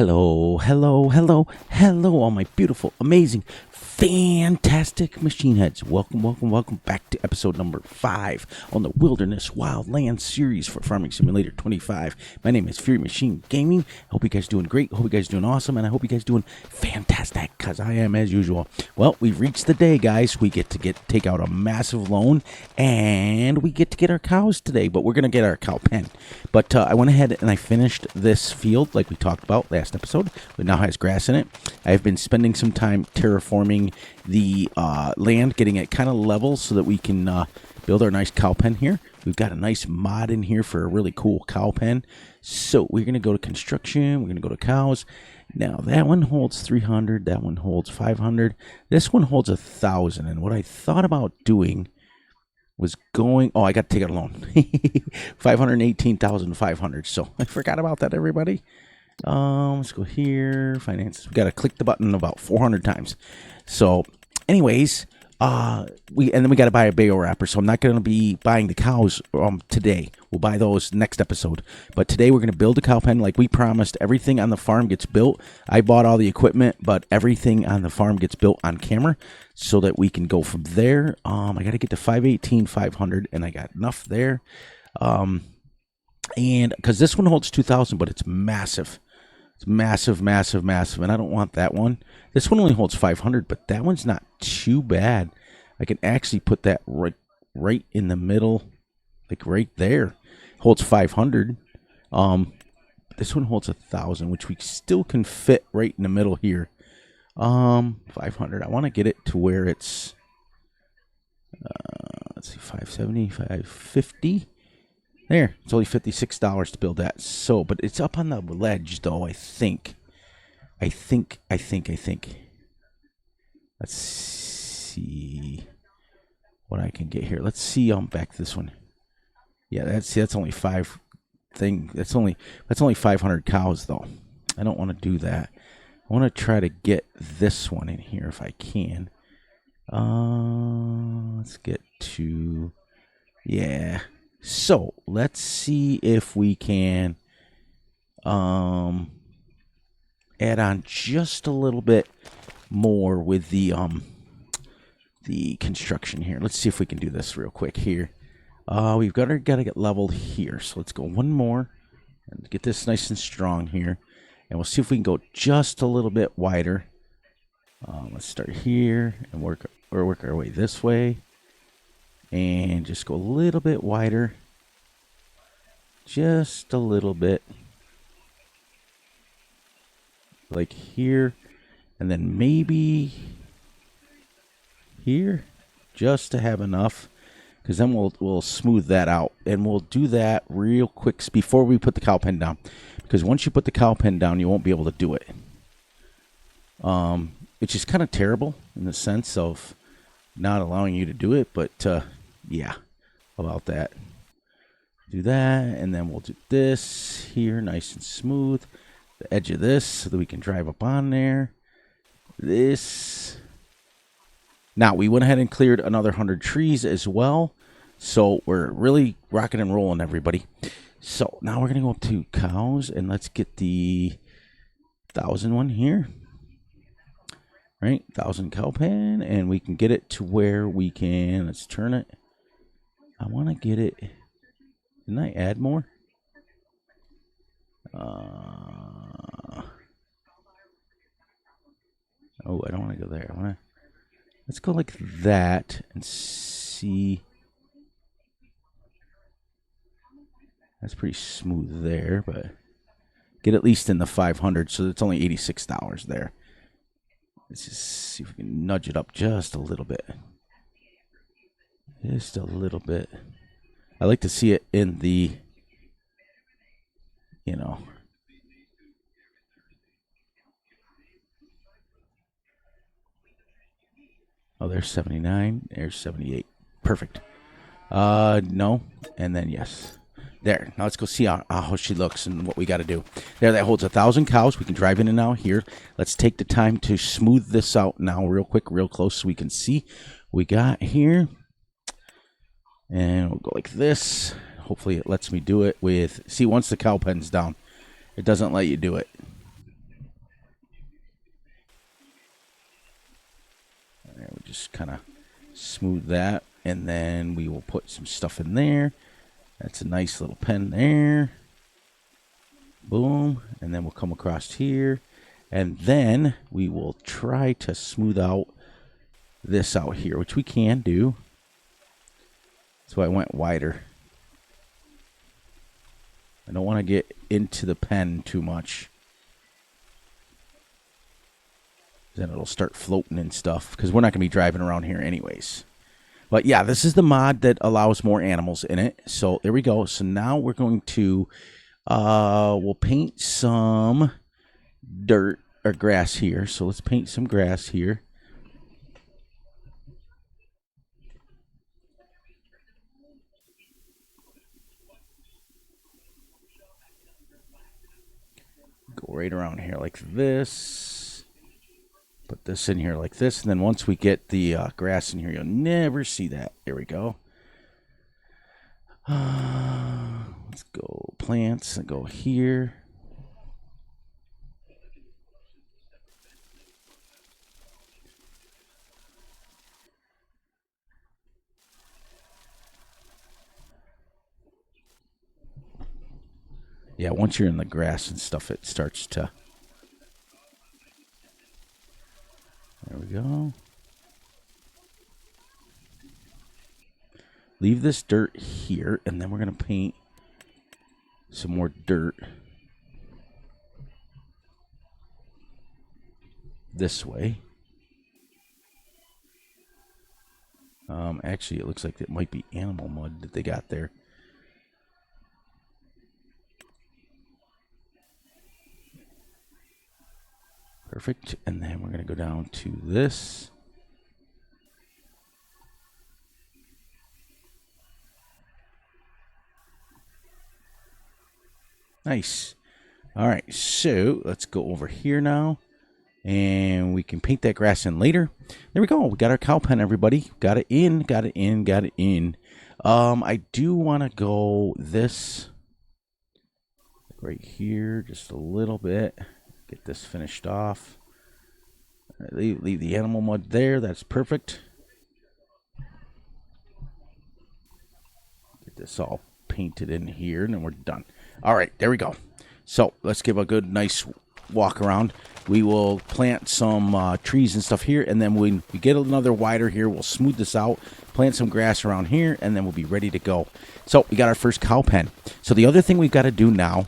Hello, hello, hello, hello, all my beautiful, amazing, fantastic machine heads. Welcome, welcome, welcome back to episode number 5 on the Wilderness Wildlands series for Farming Simulator 25. My name is Fury Machine Gaming. Hope you guys doing great. Hope you guys doing awesome, and I hope you guys doing fantastic, because I am as usual. Well, we've reached the day, guys. We get to take out a massive loan, and we get to get our cows today, but we're going to get our cow pen. But I went ahead and I finished this field like we talked about last episode. It now has grass in it. I've been spending some time terraforming the land, getting it kind of level so that we can build our nice cow pen here. We've got a nice mod in here for a really cool cow pen. So we're going to go to construction. We're going to go to cows. Now that one holds 300. That one holds 500. This one holds 1,000. And what I thought about doing was going, I got to take out a loan. 518,500. So I forgot about that, everybody. Let's go here, finances. We got to click the button about 400 times. So anyways, and then we got to buy a bale wrapper. So I'm not going to be buying the cows today. We'll buy those next episode. But today we're going to build a cow pen like we promised. Everything on the farm gets built. I bought all the equipment, but everything on the farm gets built on camera so that we can go from there. I got to get to 518,500, and I got enough there. And because this one holds 2,000, but it's massive. It's massive, massive, massive, and I don't want that one. This one only holds 500, but that one's not too bad. I can actually put that right in the middle, like right there. Holds 500. This one holds 1,000, which we still can fit right in the middle here. 500. I want to get it to where it's, let's see, 570, 550. There, it's only $56 to build that. So, but it's up on the ledge, though, I think. Let's see what I can get here. Let's see back this one. Yeah, that's only that's only 500 cows, though. I don't want to do that. I want to try to get this one in here if I can. Let's get to, yeah. So let's see if we can add on just a little bit more with the construction here. Let's see if we can do this real quick here. We've got to get leveled here. So let's go one more and get this nice and strong here. And we'll see if we can go just a little bit wider. Let's start here and work our way this way. And just go a little bit wider. Just a little bit. Like here. And then maybe here. Just to have enough. Because then we'll smooth that out. And we'll do that real quick before we put the cow pen down. Because once you put the cow pen down, you won't be able to do it. It's just kind of terrible in the sense of not allowing you to do it. But yeah, about that. Do that, and then we'll do this here, nice and smooth. The edge of this, so that we can drive up on there. This. Now, we went ahead and cleared another 100 trees as well. So, we're really rocking and rolling, everybody. So, now we're going to go up to cows, and let's get the 1,000 one here. Right, 1,000 cow pen, and we can get it to where we can, let's turn it. I want to get it. Didn't I add more? Oh, I don't want to go there. Let's go like that and see. That's pretty smooth there, but get at least in the 500, so it's only $86 there. Let's just see if we can nudge it up just a little bit. Just a little bit. I like to see it in the, Oh, there's 79. There's 78. Perfect. No. And then yes. There. Now let's go see how she looks and what we got to do. There, that holds 1,000 cows. We can drive in and out here. Let's take the time to smooth this out now real quick, real close, so we can see what we got here. And we'll go like this. Hopefully it lets me do it with, see, once the cow pen's down, it doesn't let you do it. just kind of smooth that, and then we will put some stuff in there. That's a nice little pen there. Boom. And then we'll come across here, and then we will try to smooth out this out here, which we can do. So I went wider. I don't want to get into the pen too much. Then it'll start floating and stuff, because we're not going to be driving around here anyways. But yeah, this is the mod that allows more animals in it. So there we go. So now we're going to, we'll paint some dirt or grass here. So let's paint some grass here. Go right around here like this. Put this in here like this, and then once we get the grass in here, you'll never see that. There we go. Let's go plants and go here. Yeah, once you're in the grass and stuff, it starts to... There we go. Leave this dirt here, and then we're going to paint some more dirt this way. Actually, it looks like it might be animal mud that they got there. Perfect. And then we're going to go down to this. Nice. All right, so let's go over here now, and we can paint that grass in later. There we go. We got our cow pen, everybody. Got it in, got it in, got it in. I do want to go this right here just a little bit. Get this finished off. Leave the animal mud there. That's perfect. Get this all painted in here, and then we're done. All right, there we go. So let's give a good, nice walk around. We will plant some trees and stuff here, and then when we get another wider here, we'll smooth this out, plant some grass around here, and then we'll be ready to go. So we got our first cow pen. So the other thing we've got to do now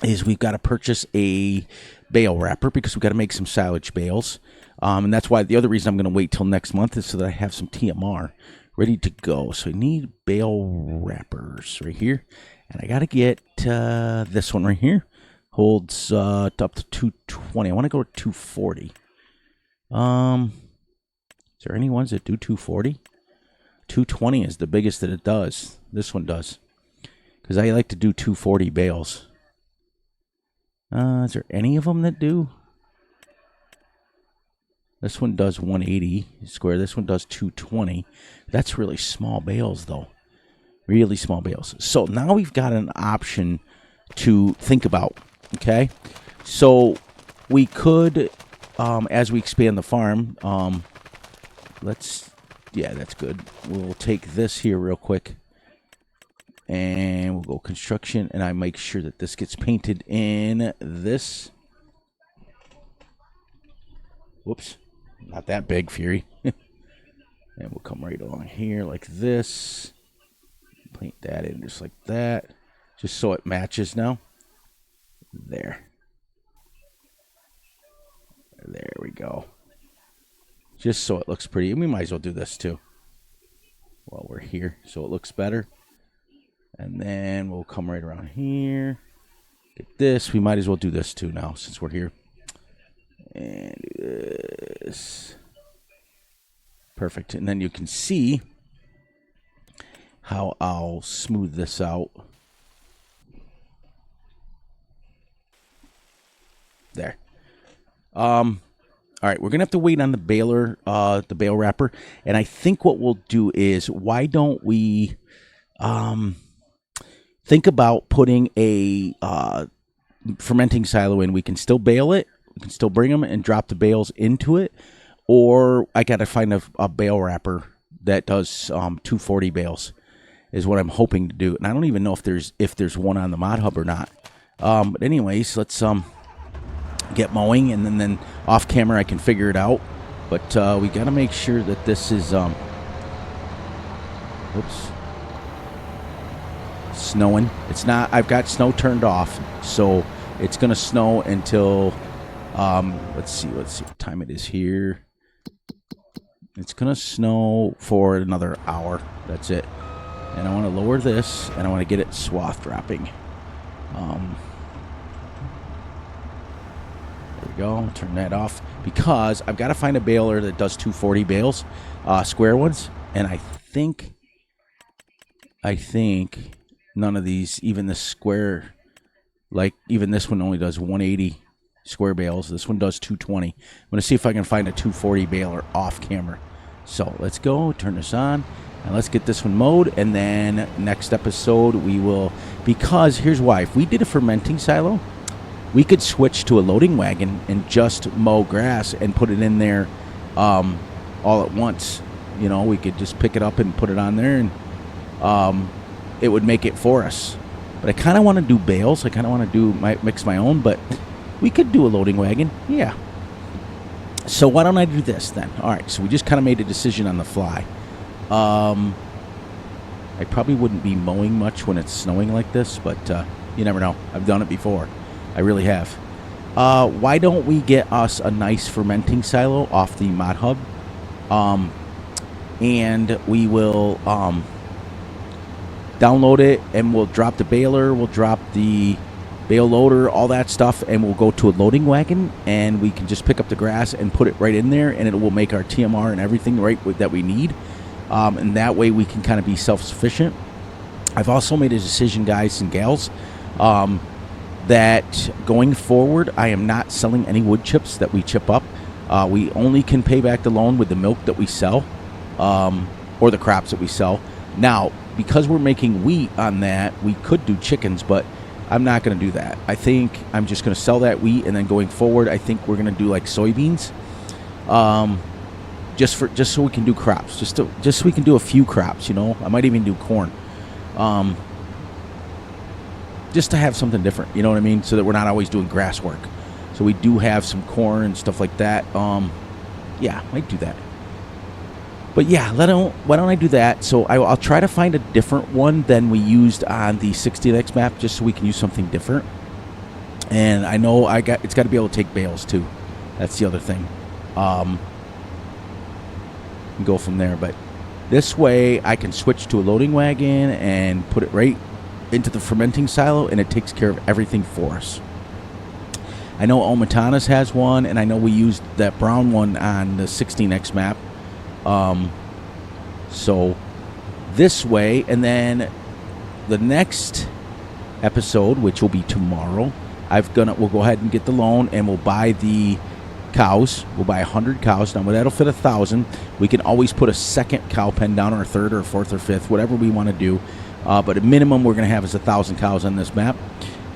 is we've got to purchase a bale wrapper, because we've got to make some silage bales. And that's why the other reason I'm going to wait till next month is so that I have some TMR ready to go. So I need bale wrappers right here. And I got to get this one right here. Holds up to 220. I want to go to 240. Is there any ones that do 240? 220 is the biggest that it does. This one does. Because I like to do 240 bales. Is there any of them that do? This one does 180 square. This one does 220. That's really small bales, though. Really small bales. So now we've got an option to think about. Okay? So we could, as we expand the farm, yeah, that's good. We'll take this here real quick. And we'll go construction, and I make sure that this gets painted in this. Whoops. Not that big, Fury. And we'll come right along here like this. Paint that in just like that. Just so it matches now. There. There we go. Just so it looks pretty. And we might as well do this too while we're here, so it looks better. And then we'll come right around here. Get this. We might as well do this too now since we're here. And do this. Perfect. And then you can see how I'll smooth this out. There. All right, we're gonna have to wait on the the bale wrapper. And I think what we'll do is, why don't we think about putting a fermenting silo in? We can still bale it. We can still bring them and drop the bales into it. or I got to find a bale wrapper that does 240 bales is what I'm hoping to do. And I don't even know if there's one on the mod hub or not. But anyways, let's get mowing, and then off camera I can figure it out. But we got to make sure that this is whoops, snowing. It's not. I've got snow turned off, so it's gonna snow until let's see what time it is here. It's gonna snow for another hour. That's it. And I want to lower this, and I want to get it swath dropping. There we go. Turn that off because I've got to find a baler that does 240 bales, square ones, and I think none of these, even the square, like even this one only does 180 square bales. This one does 220. I'm going to see if I can find a 240 baler off camera. So let's go, turn this on, and let's get this one mowed. And then next episode we will, because here's why. If we did a fermenting silo, we could switch to a loading wagon and just mow grass and put it in there all at once. You know, we could just pick it up and put it on there, and it would make it for us. But I kind of want to do bales. I kind of want to mix my own, but we could do a loading wagon. Yeah. So why don't I do this then? All right, so we just kind of made a decision on the fly. I probably wouldn't be mowing much when it's snowing like this, but you never know. I've done it before. I really have. Why don't we get us a nice fermenting silo off the mod hub? And we will download it, and we'll drop the baler, we'll drop the bale loader, all that stuff, and we'll go to a loading wagon, and we can just pick up the grass and put it right in there, and it will make our TMR and everything right that we need. And that way we can kind of be self-sufficient. I've also made a decision, guys and gals, that going forward, I am not selling any wood chips that we chip up. We only can pay back the loan with the milk that we sell, or the crops that we sell. Now, because we're making wheat on that, we could do chickens, but I'm not going to do that. I think I'm just going to sell that wheat, and then going forward, I think we're going to do like soybeans, just so we can do crops, just so we can do a few crops. You know, I might even do corn, just to have something different. You know what I mean? So that we're not always doing grass work. So we do have some corn and stuff like that. Yeah, might do that. But yeah, why don't I do that? So I'll try to find a different one than we used on the 60X map, just so we can use something different. And I know it's got to be able to take bales too. That's the other thing. And go from there. But this way, I can switch to a loading wagon and put it right into the fermenting silo, and it takes care of everything for us. I know Omatana's has one, and I know we used that brown one on the 16X map. So this way, and then the next episode, which will be tomorrow, we'll go ahead and get the loan, and we'll buy the cows. We'll buy 100 cows. Now, that'll fit 1,000. We can always put a second cow pen down, or a third, or a fourth, or fifth, whatever we want to do. But a minimum we're going to have is 1,000 cows on this map,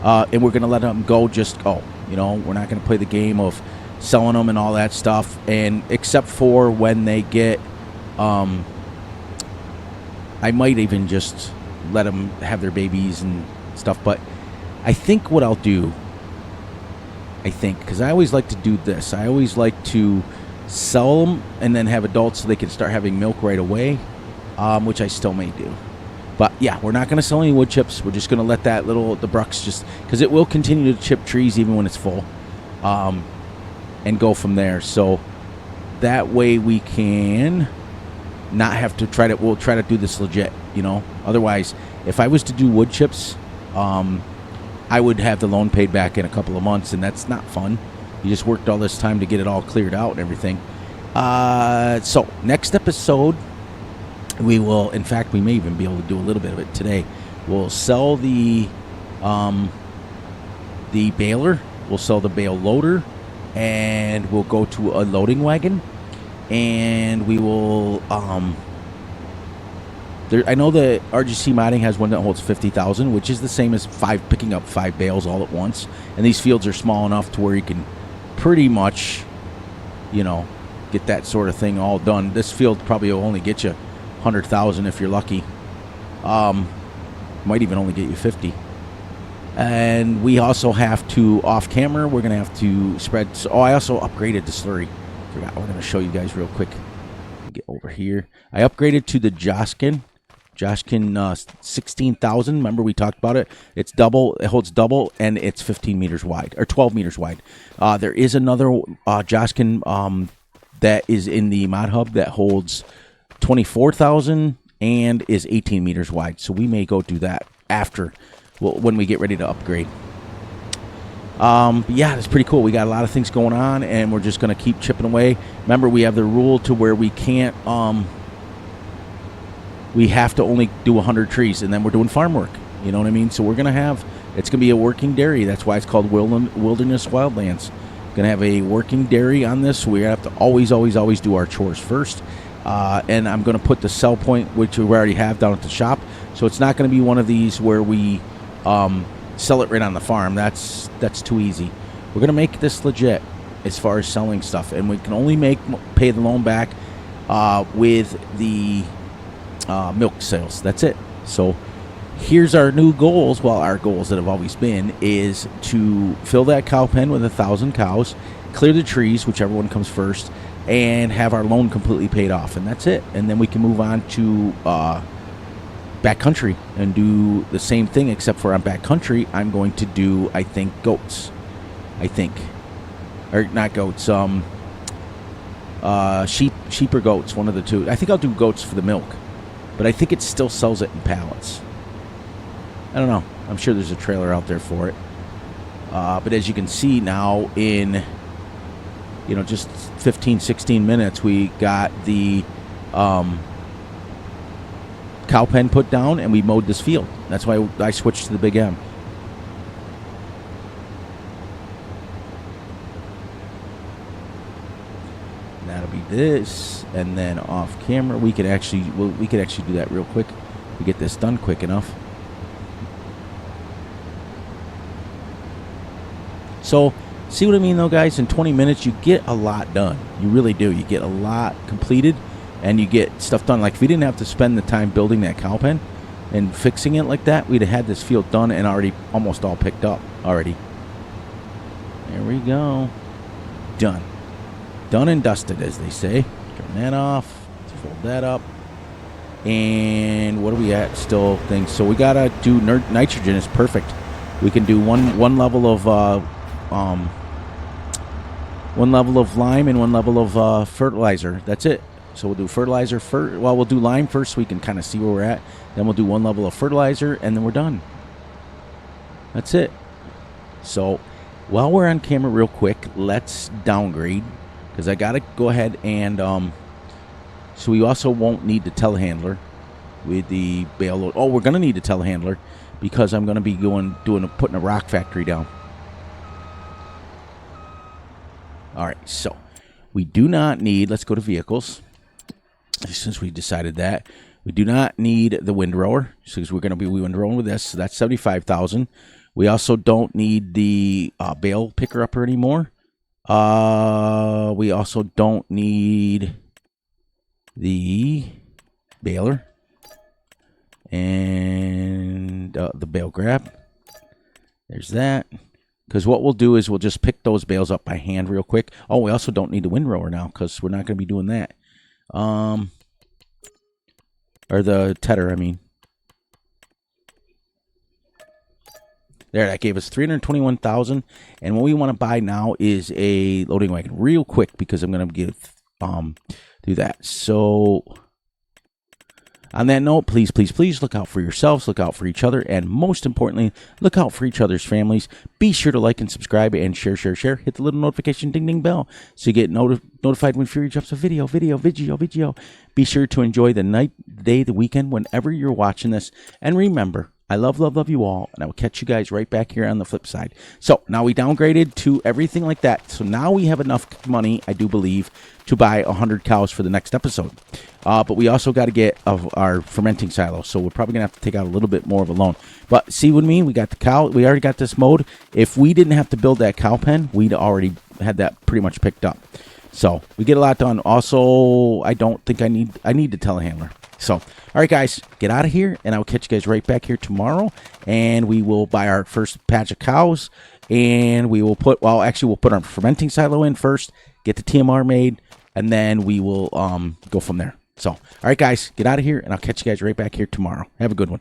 and we're going to let them go. Just go. You know, we're not going to play the game of selling them and all that stuff, and except for when they get I might even just let them have their babies and stuff. But I think what I'll do, because I always like to do this, I always like to sell them and then have adults so they can start having milk right away, which I still may do. But yeah, we're not going to sell any wood chips. We're just going to let the brucks just, because it will continue to chip trees even when it's full, and go from there. So that way we can not have to we'll try to do this legit, you know. Otherwise, if I was to do wood chips, I would have the loan paid back in a couple of months, and that's not fun. You just worked all this time to get it all cleared out and everything. So next episode, we will, in fact, we may even be able to do a little bit of it today. We'll sell the baler, we'll sell the bale loader, and we'll go to a loading wagon, and we will I know the RGC modding has one that holds 50,000, which is the same as picking up 5 bales all at once. And these fields are small enough to where you can pretty much, you know, get that sort of thing all done. This field probably will only get you 100,000 if you're lucky. Might even only get you 50. And we also have to, off camera, we're going to have to spread. Oh, I also upgraded the slurry. Forgot. We're going to show you guys real quick. Get over here. I upgraded to the Joskin 16,000. Remember we talked about it? It's double. It holds double, and it's 15 meters wide, or 12 meters wide. There is another Joskin that is in the mod hub that holds 24,000 and is 18 meters wide. So we may go do that after, well, when we get ready to upgrade. But yeah, it's pretty cool. We got a lot of things going on, and we're just going to keep chipping away. Remember, we have the rule to where we can't, we have to only do 100 trees, and then we're doing farm work. You know what I mean? So we're going to have, it's going to be a working dairy. That's why it's called Wilderness Wildlands. Going to have a working dairy on this. So we have to always do our chores first. And I'm going to put the sell point, which we already have down at the shop. So it's not going to be one of these where we sell it right on the farm. That's too easy. We're going to make this legit as far as selling stuff, and we can only pay the loan back with the milk sales. That's it. So here's our new goals. Well, our goals that have always been is to fill that cow pen with 1,000 cows, clear the trees, whichever one comes first, and have our loan completely paid off, and that's it. And then we can move on to backcountry and do the same thing, except for on backcountry, I'm going to do, I think, goats. Or not goats, sheep or goats, one of the two. I think I'll do goats for the milk, but I think it still sells it in pallets. I don't know. I'm sure there's a trailer out there for it. But as you can see now, in just 15, 16 minutes, we got the cow pen put down, and we mowed this field. That's why I switched to the Big M. And that'll be this, and then off camera we could actually do that real quick. We get this done quick enough. So see what I mean, though, guys? In 20 minutes you get a lot done. You really do. You get a lot completed. And you get stuff done. Like, if we didn't have to spend the time building that cow pen and fixing it like that, we'd have had this field done and already almost all picked up already. There we go. Done. Done and dusted, as they say. Turn that off. Let's fold that up. And what are we at still? Things. So we got to do nitrogen. Is perfect. We can do one level of lime and one level of fertilizer. That's it. So we'll do fertilizer first. Well, we'll do lime first so we can kind of see where we're at. Then we'll do one level of fertilizer, and then we're done. That's it. So while we're on camera real quick, let's downgrade, because I got to go ahead and so we also won't need the telehandler with the bale load. Oh, we're going to need a telehandler because I'm going to be putting a rock factory down. All right, so we do not need, let's go to vehicles. Since we decided that, we do not need the windrower, because we're going to be windrowing with this. So that's 75,000. We also don't need the bale picker upper anymore. We also don't need the baler and the bale grab. There's that. Because what we'll do is we'll just pick those bales up by hand real quick. Oh, we also don't need the windrower now, because we're not going to be doing that. Or the tedder, I mean. There, that gave us 321,000. And what we want to buy now is a loading wagon real quick, because I'm going to do that. So on that note, please, please, please look out for yourselves, look out for each other, and most importantly, look out for each other's families. Be sure to like and subscribe and share. Hit the little notification ding bell so you get notified when Fury drops a video. Be sure to enjoy the night, the day, the weekend, whenever you're watching this. And remember, I love you all, and I will catch you guys right back here on the flip side. So now we downgraded to everything like that. So now we have enough money, I do believe, to buy 100 cows for the next episode. But we also got to get our fermenting silo, so we're probably going to have to take out a little bit more of a loan. But see what I mean? We got the cow. We already got this mowed. If we didn't have to build that cow pen, we'd already had that pretty much picked up. So we get a lot done. Also, I don't think I need to telehandler. So, all right, guys, get out of here, and I'll catch you guys right back here tomorrow, and we will buy our first patch of cows, and we will put, well, actually, we'll put our fermenting silo in first, get the TMR made, and then we will go from there. So, all right, guys, get out of here, and I'll catch you guys right back here tomorrow. Have a good one.